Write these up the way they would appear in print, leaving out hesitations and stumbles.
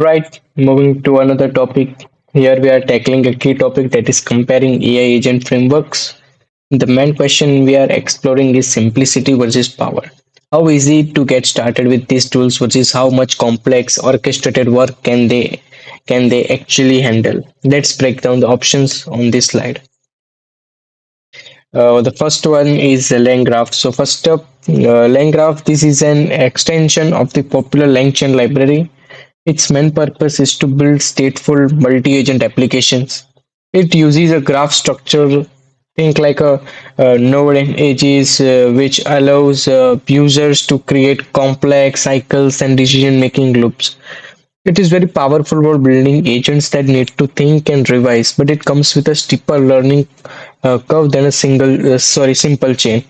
Alright, moving to another topic. Here we are tackling a key topic that is comparing AI agent frameworks. The main question we are exploring is simplicity versus power. How easy to get started with these tools versus how much complex orchestrated work can they actually handle. Let's break down the options on this slide. The first one is LangGraph. So first up, LangGraph. This is an extension of the popular LangChain library. Its main purpose is to build stateful multi-agent applications. It uses a graph structure, think like a node and edges, which allows users to create complex cycles and decision-making loops. It is very powerful for building agents that need to think and revise, but it comes with a steeper learning curve than a simple chain.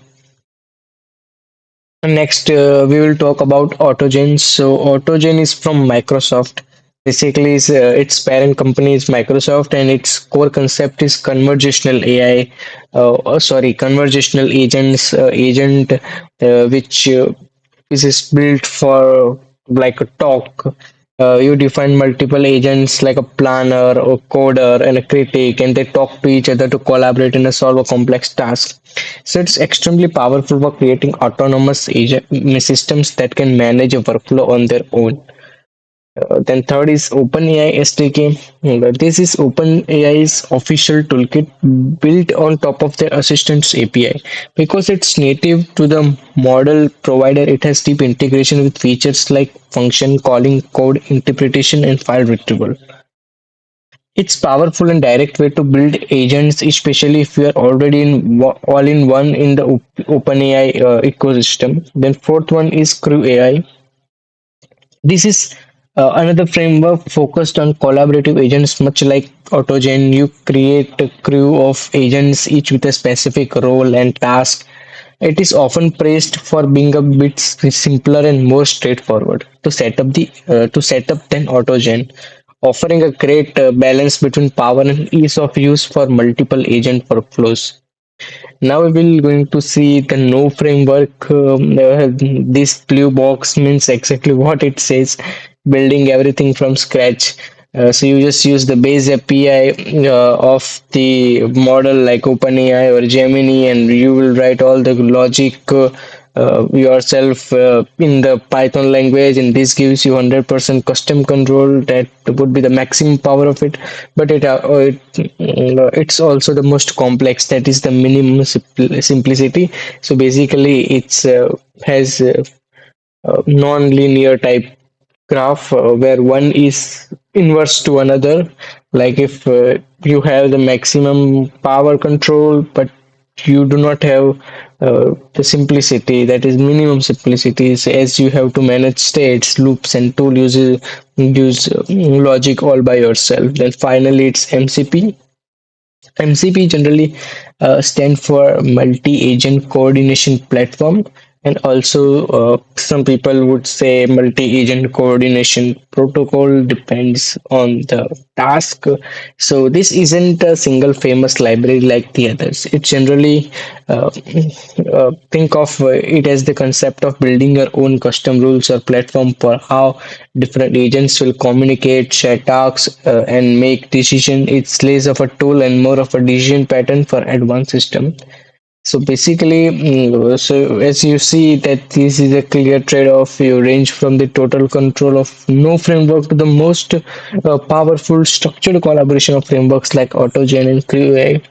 Next, we will talk about Autogen. So, Autogen is from Microsoft. Basically, its parent company is Microsoft, and its core concept is conversational AI. Conversational agent, which is built for like a talk. You define multiple agents like a planner or coder and a critic, and they talk to each other to collaborate and solve a complex task. So it's extremely powerful for creating autonomous agent systems that can manage a workflow on their own. Then third is OpenAI SDK. This is OpenAI's official toolkit built on top of their Assistant's API. Because it's native to the model provider, it has deep integration with features like function calling, code interpretation, and file retrieval. It's powerful and direct way to build agents, especially if you are already all in one in the OpenAI ecosystem. Then fourth one is Crew AI. This is another framework focused on collaborative agents, much like Autogen. You create a crew of agents, each with a specific role and task. It is often praised for being a bit simpler and more straightforward to set up than Autogen, offering a great balance between power and ease of use for multiple agent workflows. Now we will going to see the no framework. This blue box means exactly what it says, building everything from scratch. So you just use the base API of the model like OpenAI or Gemini, and you will write all the logic yourself in the Python language, and this gives you 100% custom control. That would be the maximum power of it, but it's also the most complex. That is the minimum simplicity. So basically, it's has non-linear type graph where one is inverse to another, like if you have the maximum power control but you do not have the simplicity, that is minimum simplicity, so as you have to manage states, loops, and tool uses use logic all by yourself. Then finally it's MCP. MCP generally stand for multi-agent coordination platform, and also some people would say multi-agent coordination protocol, depends on the task. So this isn't a single famous library like the others. It generally think of it as the concept of building your own custom rules or platform for how different agents will communicate, share tasks, and make decision. It's less of a tool and more of a decision pattern for advanced system. So basically, so as you see that this is a clear trade-off. You range from the total control of no framework to the most powerful structured collaboration of frameworks like AutoGen and QA.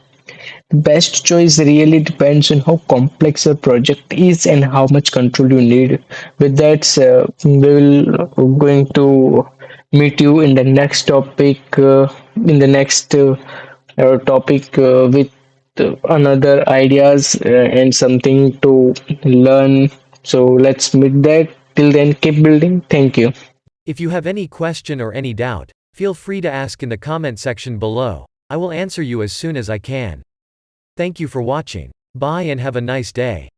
The best choice really depends on how complex your project is and how much control you need. With that, we will going to meet you in the next topic, in the next topic with another ideas and something to learn. So let's meet that. Till then, keep building. Thank you. If you have any question or any doubt, feel free to ask in the comment section below. I will answer you as soon as I can. Thank you for watching. Bye and have a nice day.